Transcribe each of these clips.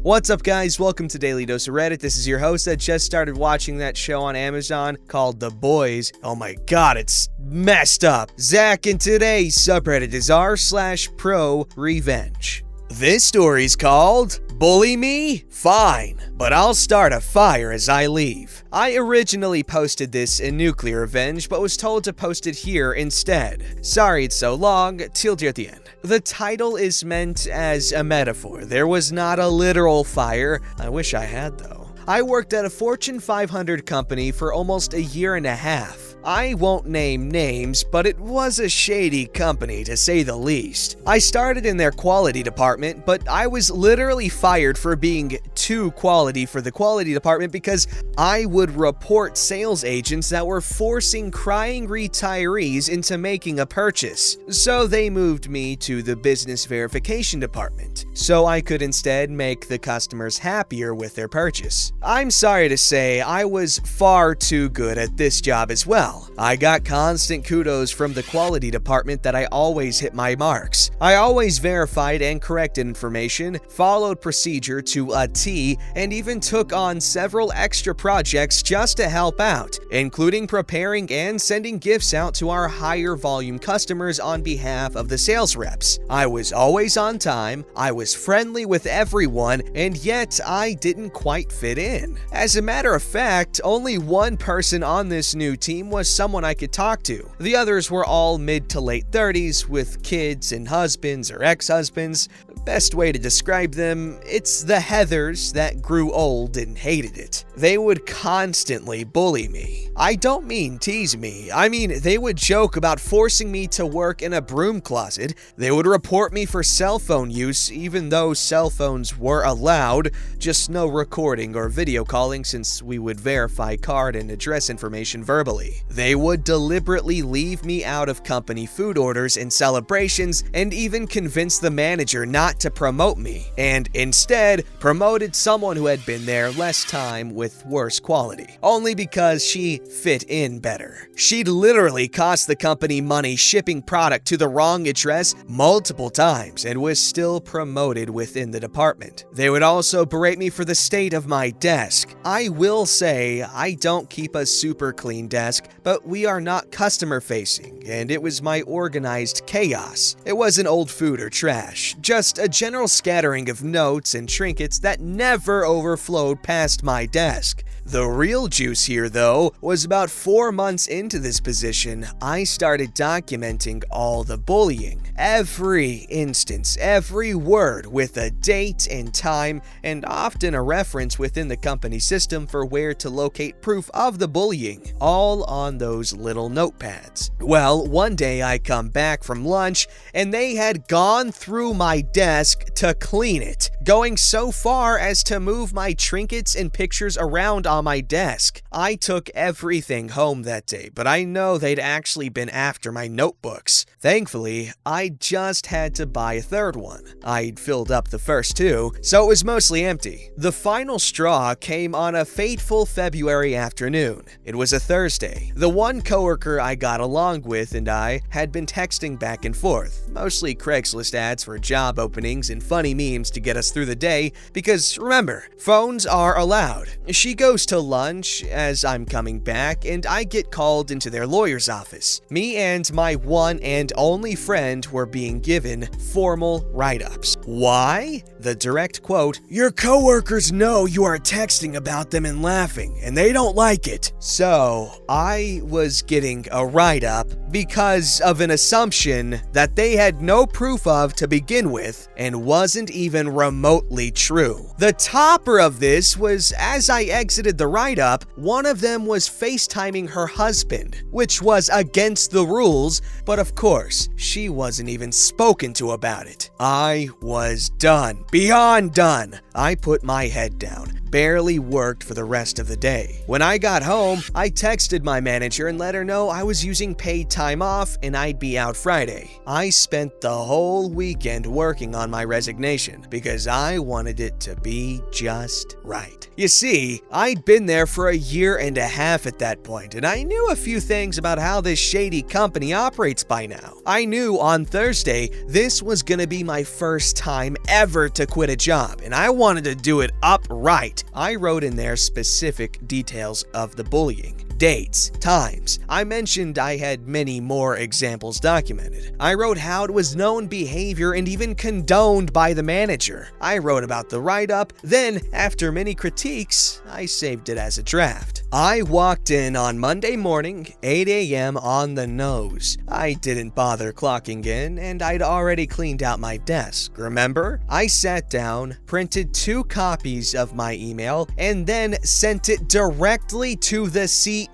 What's up, guys? Welcome to Daily Dose of Reddit. This is your host that just started watching that show on Amazon called The Boys. Oh my god, it's messed up. Zach, and today's subreddit is r/ProRevenge. This story's called Bully Me? Fine, but I'll start a fire as I leave. I originally posted this in Nuclear Revenge, but was told to post it here instead. Sorry it's so long, TLDR at the end. The title is meant as a metaphor. There was not a literal fire. I wish I had, though. I worked at a Fortune 500 company for almost a year and a half. I won't name names, but it was a shady company to say the least. I started in their quality department, but I was literally fired for being too quality for the quality department because I would report sales agents that were forcing crying retirees into making a purchase. So they moved me to the business verification department, so I could instead make the customers happier with their purchase. I'm sorry to say I was far too good at this job as well. I got constant kudos from the quality department that I always hit my marks. I always verified and corrected information, followed procedure to a T, and even took on several extra projects just to help out, including preparing and sending gifts out to our higher volume customers on behalf of the sales reps. I was always on time, I was friendly with everyone, and yet I didn't quite fit in. As a matter of fact, only one person on this new team was someone I could talk to. The others were all mid to late 30s with kids and husbands or ex-husbands. Best way to describe them, it's the Heathers that grew old and hated it. They would constantly bully me. I don't mean tease me, I mean they would joke about forcing me to work in a broom closet. They would report me for cell phone use even though cell phones were allowed, just no recording or video calling since we would verify card and address information verbally. They would deliberately leave me out of company food orders and celebrations and even convince the manager not to promote me, and instead promoted someone who had been there less time with worse quality, only because she fit in better. She'd literally cost the company money shipping product to the wrong address multiple times and was still promoted within the department. They would also berate me for the state of my desk. I will say I don't keep a super clean desk, but we are not customer facing, and it was my organized chaos. It wasn't old food or trash, just a general scattering of notes and trinkets that never overflowed past my desk. The real juice here, though, was about 4 months into this position, I started documenting all the bullying. Every instance, every word with a date and time, and often a reference within the company system for where to locate proof of the bullying, all on those little notepads. Well, one day I come back from lunch, and they had gone through my desk to clean it, going so far as to move my trinkets and pictures around on my desk. I took everything home that day, but I know they'd actually been after my notebooks. Thankfully, I just had to buy a third one. I'd filled up the first two, so it was mostly empty. The final straw came on a fateful February afternoon. It was a Thursday. The one coworker I got along with and I had been texting back and forth, mostly Craigslist ads for job openings and funny memes to get us through the day, because remember, phones are allowed. She goes to lunch as I'm coming back, and I get called into their lawyer's office. Me and my one and only friend were being given formal write-ups. Why? The direct quote, "Your coworkers know you are texting about them and laughing, and they don't like it." So, I was getting a write-up because of an assumption that they had no proof of to begin with and wasn't even remotely true. The topper of this was as I exited the write-up, one of them was FaceTiming her husband, which was against the rules, but of course, she wasn't even spoken to about it. I was done. Beyond done. I put my head down, barely worked for the rest of the day. When I got home, I texted my manager and let her know I was using paid time off and I'd be out Friday. I spent the whole weekend working on my resignation because I wanted it to be just right. You see, I'd been there for a year and a half at that point, and I knew a few things about how this shady company operates by now. I knew on Thursday this was gonna be my first time ever to quit a job, and I wanted to do it upright. I wrote in there specific details of the bullying. Dates, times. I mentioned I had many more examples documented. I wrote how it was known behavior and even condoned by the manager. I wrote about the write-up, then, after many critiques, I saved it as a draft. I walked in on Monday morning, 8 a.m. on the nose. I didn't bother clocking in, and I'd already cleaned out my desk, remember? I sat down, printed 2 copies of my email, and then sent it directly to the CEO.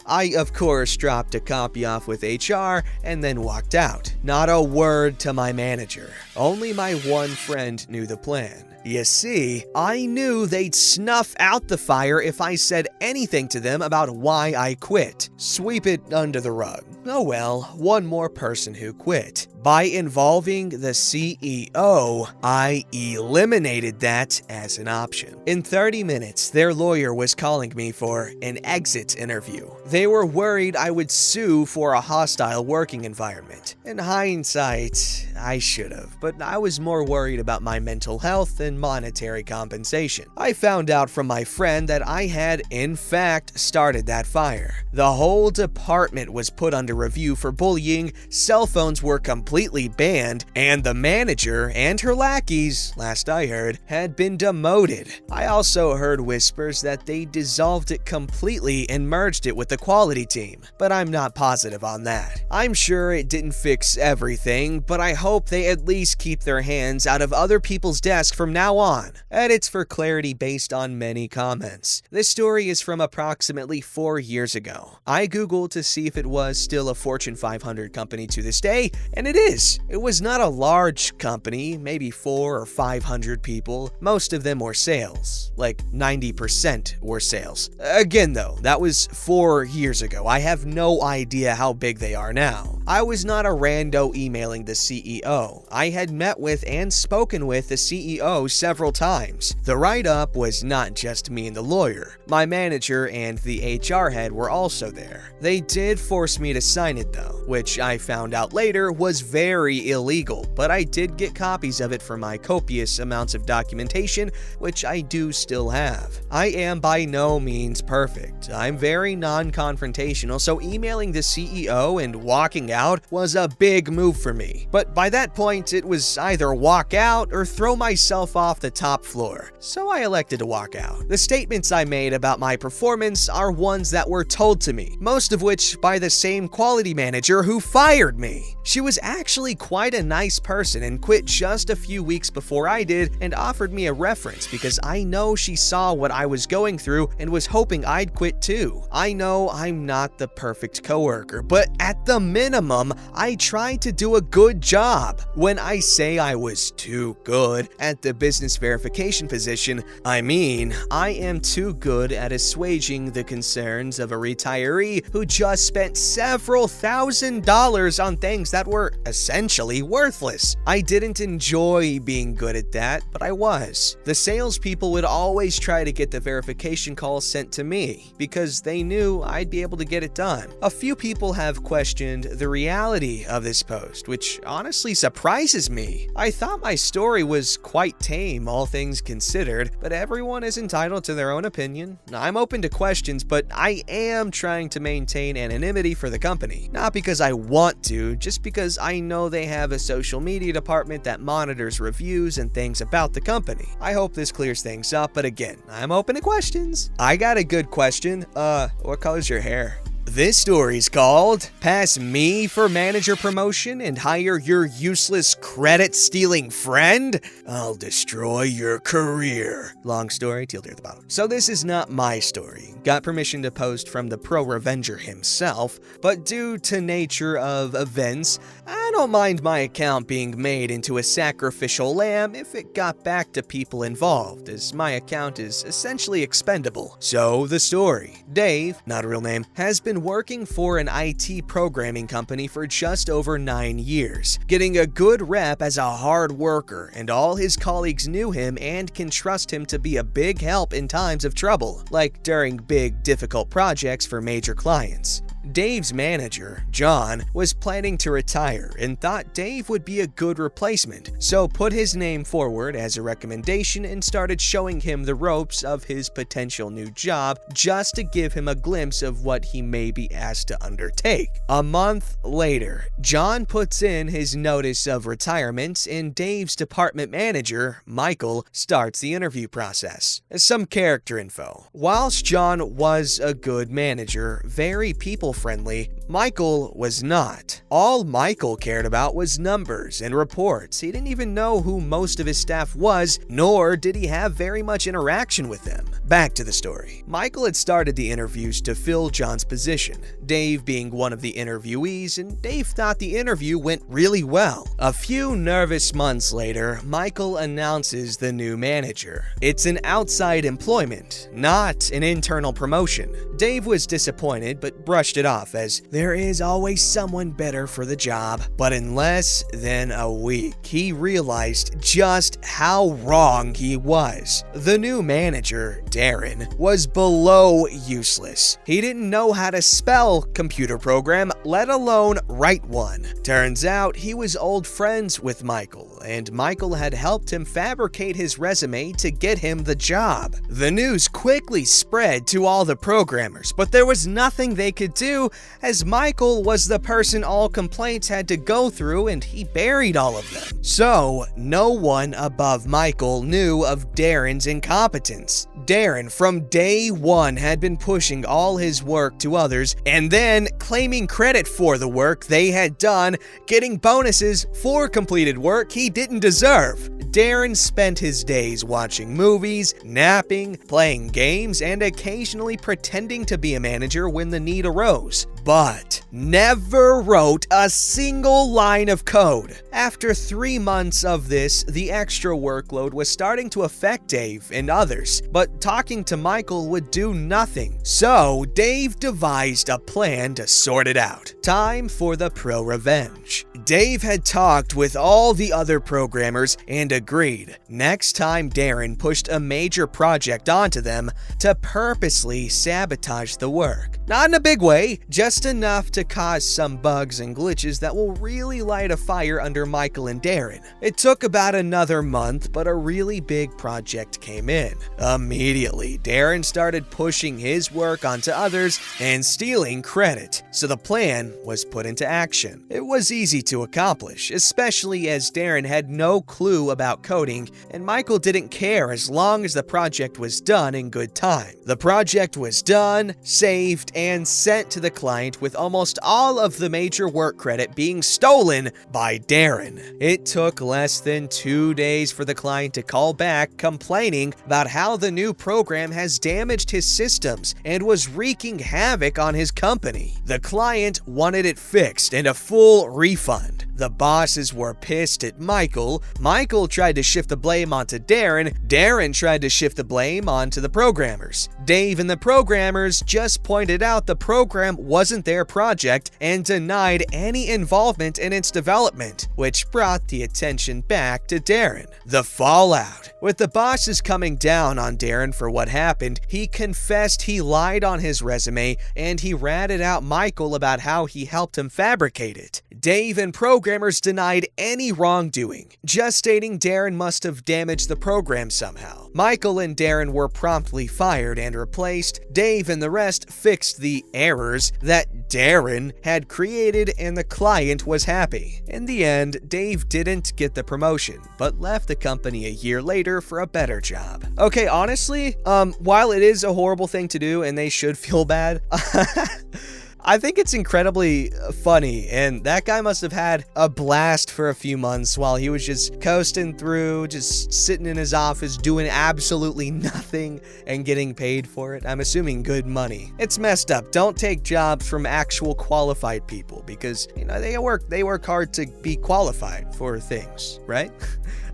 I, of course, dropped a copy off with HR and then walked out. Not a word to my manager. Only my one friend knew the plan. You see, I knew they'd snuff out the fire if I said anything to them about why I quit. Sweep it under the rug. Oh well, one more person who quit. By involving the CEO, I eliminated that as an option. In 30 minutes, their lawyer was calling me for an exit interview. They were worried I would sue for a hostile working environment. In hindsight, I should have, but I was more worried about my mental health than monetary compensation. I found out from my friend that I had, in fact, started that fire. The whole department was put under review for bullying, cell phones were completely banned, and the manager and her lackeys, last I heard, had been demoted. I also heard whispers that they dissolved it completely and merged it with the quality team, but I'm not positive on that. I'm sure it didn't fix everything, but I hope they at least keep their hands out of other people's desks from now on. Edits for clarity based on many comments. This story is from approximately 4 years ago. I googled to see if it was still a Fortune 500 company to this day, and it is. It was not a large company, maybe 400 or 500 people. Most of them were sales, like 90% were sales. Again though, that was 4 years ago. I have no idea how big they are now. I was not a rando emailing the CEO. I had met with and spoken with the CEO several times. The write-up was not just me and the lawyer. My manager and the HR head were also there. They did force me to sign it though, which I found out later was very illegal, but I did get copies of it for my copious amounts of documentation, which I do still have. I am by no means perfect. I'm very non-confrontational, so emailing the CEO and walking out was a big move for me. But by that point, it was either walk out or throw myself off the top floor, so I elected to walk out. The statements I made about my performance are ones that were told to me, most of which by the same quality manager who fired me. She was actually quite a nice person and quit just a few weeks before I did and offered me a reference because I know she saw what I was going through and was hoping I'd quit too. I know I'm not the perfect coworker, but at the minimum, I tried to do a good job. When I say I was too good at the business verification position, I mean I am too good at assuaging the concerns of a retiree who just spent several $1,000s on things that were essentially worthless. I didn't enjoy being good at that, but I was. The salespeople would always try to get the verification calls sent to me because they knew I'd be able to get it done. A few people have questioned the reality of this post, which honestly surprises me. I thought my story was quite tame, all things considered, but everyone is entitled to their own opinion. I'm open to questions, but I am trying to maintain anonymity for the company. Not because I want to, just because I know they have a social media department that monitors reviews and things about the company. I hope this clears things up, but again, I'm open to questions. I got a good question. What color's your hair? This story's called Pass Me for Manager Promotion and Hire Your Useless Credit-Stealing Friend? I'll destroy your career. Long story, teal at the bottom. So this is not my story. Got permission to post from the ProRevenger himself, but due to nature of events, I I don't mind my account being made into a sacrificial lamb if it got back to people involved, as my account is essentially expendable. So the story. Dave, not a real name, has been working for an IT programming company for just over 9 years, getting a good rep as a hard worker, and all his colleagues knew him and can trust him to be a big help in times of trouble, like during big, difficult projects for major clients. Dave's manager, John, was planning to retire and thought Dave would be a good replacement, so put his name forward as a recommendation and started showing him the ropes of his potential new job just to give him a glimpse of what he may be asked to undertake. A month later, John puts in his notice of retirement and Dave's department manager, Michael, starts the interview process. Some character info. Whilst John was a good manager, very people-friendly, Michael was not. All Michael cared about was numbers and reports. He didn't even know who most of his staff was, nor did he have very much interaction with them. Back to the story. Michael had started the interviews to fill John's position, Dave being one of the interviewees, and Dave thought the interview went really well. A few nervous months later, Michael announces the new manager. It's an outside employment, not an internal promotion. Dave was disappointed but brushed it off as there is always someone better for the job. But in less than a week, he realized just how wrong he was. The new manager, Darren, was below useless. He didn't know how to spell computer program, let alone write one. Turns out he was old friends with Michael, and Michael had helped him fabricate his resume to get him the job. The news quickly spread to all the programmers, but there was nothing they could do as Michael was the person all complaints had to go through and he buried all of them. So, no one above Michael knew of Darren's incompetence. Darren, from day one, had been pushing all his work to others and then claiming credit for the work they had done, getting bonuses for completed work he didn't deserve. Darren spent his days watching movies, napping, playing games, and occasionally pretending to be a manager when the need arose, but never wrote a single line of code. After 3 months of this, the extra workload was starting to affect Dave and others, but talking to Michael would do nothing. So Dave devised a plan to sort it out. Time for the ProRevenge. Dave had talked with all the other programmers and agreed next time Darren pushed a major project onto them to purposely sabotage the work. Not in a big way, just enough to cause some bugs and glitches that will really light a fire under Michael and Darren. It took about another month, but a really big project came in. Immediately, Darren started pushing his work onto others and stealing credit, so the plan was put into action. It was easy to accomplish, especially as Darren had no clue about coding, and Michael didn't care as long as the project was done in good time. The project was done, saved, and sent to the client with almost all of the major work credit being stolen by Darren. It took less than 2 days for the client to call back complaining about how the new program has damaged his systems and was wreaking havoc on his company. The client wanted it fixed and a full refund. The bosses were pissed at Michael. Michael tried to shift the blame onto Darren. Darren tried to shift the blame onto the programmers. Dave and the programmers just pointed out the program wasn't their project and denied any involvement in its development, which brought the attention back to Darren. The fallout. With the bosses coming down on Darren for what happened, he confessed he lied on his resume and he ratted out Michael about how he helped him fabricate it. Dave and programmers denied any wrongdoing, just stating Darren must have damaged the program somehow. Michael and Darren were promptly fired and replaced. Dave and the rest fixed the errors that Darren had created and the client was happy. In the end, Dave didn't get the promotion, but left the company a year later for a better job. Okay, honestly, while it is a horrible thing to do and they should feel bad, I think it's incredibly funny, and that guy must have had a blast for a few months while he was just coasting through, just sitting in his office doing absolutely nothing and getting paid for it. I'm assuming good money. It's messed up. Don't take jobs from actual qualified people because, you know, they work hard to be qualified for things, right?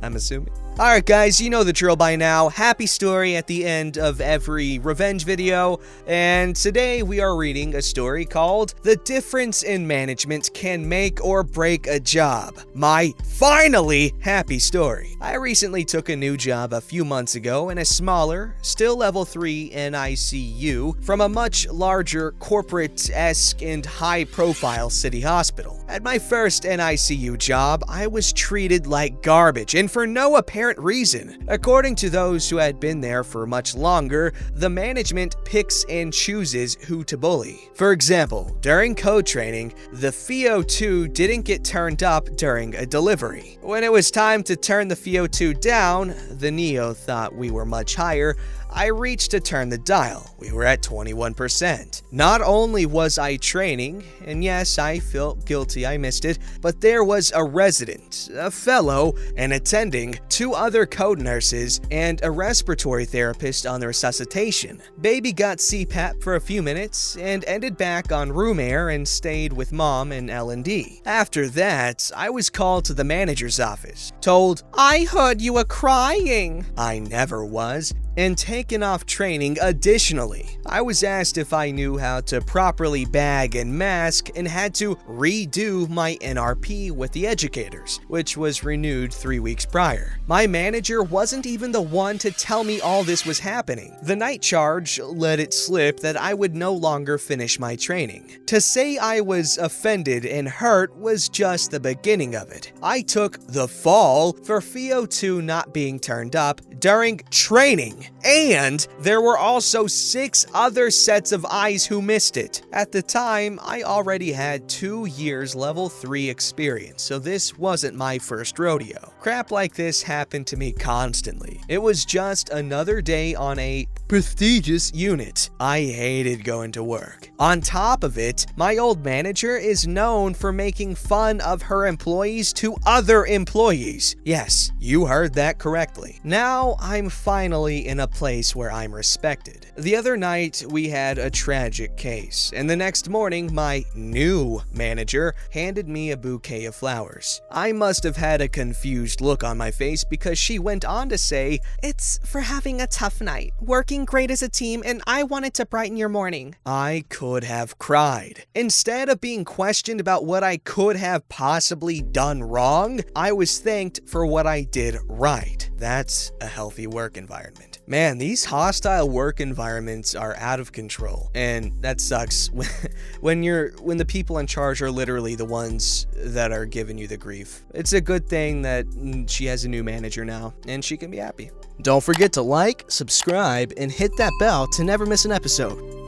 I'm assuming. Alright guys, you know the drill by now. Happy story at the end of every revenge video, and today we are reading a story called The Difference in Management Can Make or Break a Job. My finally happy story. I recently took a new job a few months ago in a smaller, still level 3 NICU from a much larger corporate-esque and high-profile city hospital. At my first NICU job, I was treated like garbage, and for no apparent reason. According to those who had been there for much longer, the management picks and chooses who to bully. For example, during code training, the FiO2 didn't get turned up during a delivery. When it was time to turn the FiO2 down, the Neo thought we were much higher. I reached to turn the dial. We were at 21%. Not only was I training, and yes, I felt guilty I missed it, but there was a resident, a fellow, an attending, 2 other code nurses, and a respiratory therapist on the resuscitation. Baby got CPAP for a few minutes and ended back on room air and stayed with mom and L&D. After that, I was called to the manager's office, told, "I heard you were crying." I never was. And taken off training additionally. I was asked if I knew how to properly bag and mask and had to redo my NRP with the educators, which was renewed 3 weeks prior. My manager wasn't even the one to tell me all this was happening. The night charge let it slip that I would no longer finish my training. To say I was offended and hurt was just the beginning of it. I took the fall for FiO2 not being turned up during training. And there were also 6 other sets of eyes who missed it. At the time, I already had 2 years level 3 experience, so this wasn't my first rodeo. Crap like this happened to me constantly. It was just another day on a prestigious unit. I hated going to work. On top of it, my old manager is known for making fun of her employees to other employees. Yes, you heard that correctly. Now I'm finally in a place where I'm respected. The other night, we had a tragic case, and the next morning, my new manager handed me a bouquet of flowers. I must have had a confused look on my face because she went on to say, "It's for having a tough night, working great as a team, and I wanted to brighten your morning." I could have cried. Instead of being questioned about what I could have possibly done wrong, I was thanked for what I did right. That's a healthy work environment. Man, these hostile work environments are out of control, and that sucks when the people in charge are literally the ones that are giving you the grief. It's a good thing that she has a new manager now, and she can be happy. Don't forget to like, subscribe, and hit that bell to never miss an episode.